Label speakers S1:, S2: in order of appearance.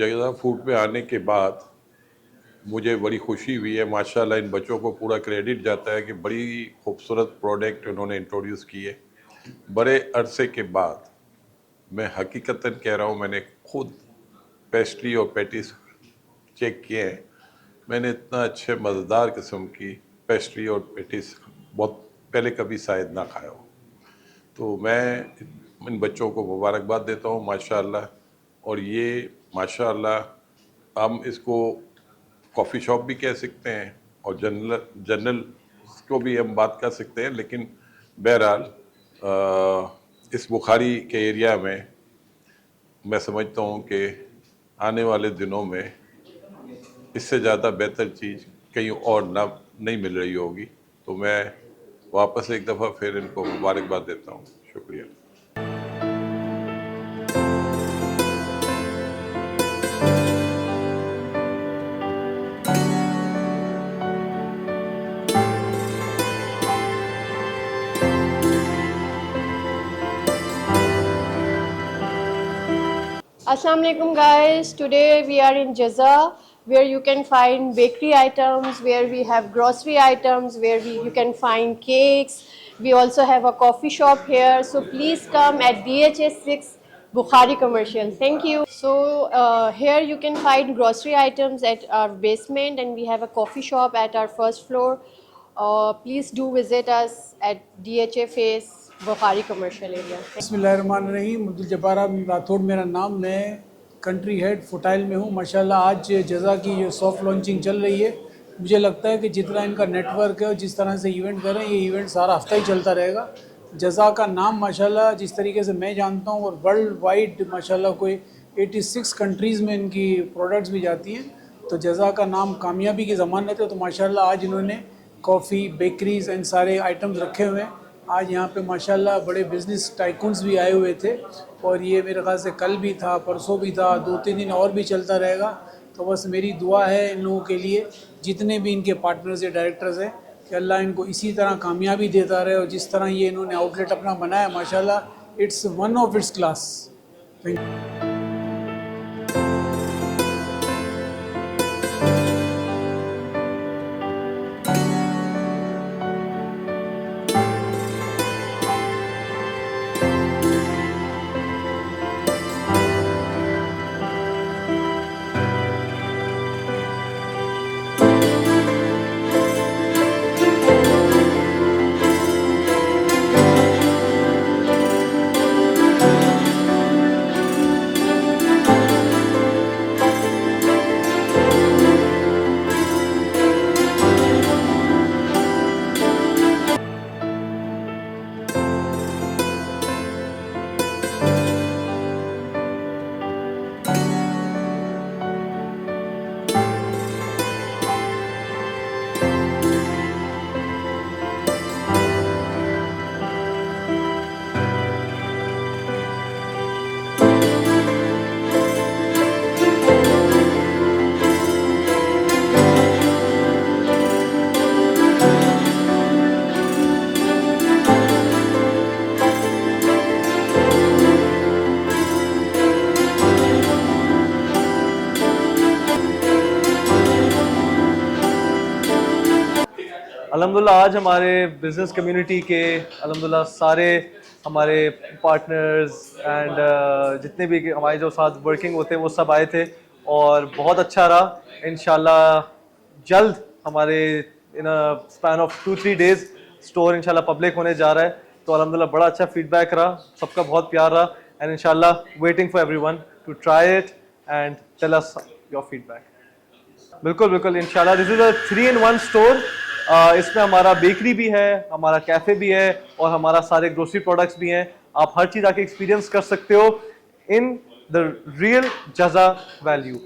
S1: जज़ा food पे आने के बाद मुझे बड़ी खुशी हुई है। माशाल्लाह इन बच्चों को पूरा क्रेडिट जाता है कि बड़ी खूबसूरत प्रोडक्ट उन्होंने इंट्रोड्यूस किए बड़े अरसे के बाद। मैं हकीकतन कह रहा हूँ, मैंने खुद पेस्ट्री और पैटीज चेक किए हैं। मैंने इतना अच्छे मज़ेदार किस्म की पेस्ट्री और पैटीज बहुत पहले कभी शायद ना खाया हो। तो मैं इन बच्चों को मुबारकबाद देता हूँ माशाल्लाह। और ये माशाल्लाह हम इसको कॉफ़ी शॉप भी कह सकते हैं और जनरल को भी हम बात कर सकते हैं, लेकिन बहरहाल इस बुखारी के एरिया में मैं समझता हूँ कि आने वाले दिनों में इससे ज़्यादा बेहतर चीज़ कहीं और ना नहीं मिल रही होगी। तो मैं वापस एक दफ़ा फिर इनको मुबारकबाद देता हूँ। शुक्रिया।
S2: Assalamu alaikum guys, today we are in Jaza where you can find bakery items, where we have grocery items, where you can find cakes. We also have a coffee shop here, so please come at DHS 6 Bukhari Commercial. Thank you. So here you can find grocery items at our basement and we have a coffee shop at our first floor. Please do visit us at DHA Face Bukhari commercial area.
S3: बिस्मिल्लाहिर्रहमानिर्रहीम। अब्दुल जब्बार राठौड़ मेरा नाम। मैं country head futile में हूँ। माशाल्लाह आज जज़ा की जो सॉफ्ट लॉन्चिंग चल रही है, मुझे लगता है कि जितना इनका नेटवर्क है और जिस तरह से इवेंट कर रहे हैं, ये इवेंट सारा हफ्ता ही चलता रहेगा। जज़ा का नाम माशाल्लाह जिस तरीके से मैं जानता हूँ और वर्ल्ड वाइड माशाल्लाह कोई 86 कंट्रीज़ में इनकी प्रोडक्ट्स भी जाती हैं, तो जज़ा का नाम कामयाबी की ज़मानत है। तो माशाल्लाह आज इन्होंने कॉफ़ी, बेकरीज़ एंड सारे आइटम्स रखे हुए हैं। आज यहाँ पे माशाल्लाह बड़े बिज़नेस टाइकून्स भी आए हुए थे और ये मेरे ख्याल से कल भी था, परसों भी था, 2-3 दिन और भी चलता रहेगा। तो बस मेरी दुआ है इन लोगों के लिए, जितने भी इनके पार्टनर्स या डायरेक्टर्स हैं, कि अल्लाह इनको इसी तरह कामयाबी देता रहे। और जिस तरह ये इन्होंने आउटलेट अपना बनाया माशाल्लाह it's one of its class. Thank you.
S4: अल्हम्दुलिल्लाह आज हमारे बिज़नेस कम्युनिटी के अल्हम्दुलिल्लाह सारे हमारे पार्टनर्स एंड जितने भी हमारे जो साथ वर्किंग होते हैं वो सब आए थे और बहुत अच्छा रहा। इंशाल्लाह जल्द हमारे इन स्पैन ऑफ 2-3 डेज़ स्टोर इंशाल्लाह पब्लिक होने जा रहा है। तो अल्हम्दुलिल्लाह बड़ा अच्छा फीडबैक रहा, सबका बहुत प्यार रहा एंड इंशाल्लाह waiting for everyone to try it and tell us your feedback. बिल्कुल बिल्कुल इंशाल्लाह this is a 3-in-1 store. इसमें हमारा बेकरी भी है, हमारा कैफ़े भी है और हमारा सारे ग्रोसरी प्रोडक्ट्स भी हैं। आप हर चीज़ आके एक्सपीरियंस कर सकते हो इन द रियल जज़ा वैल्यू।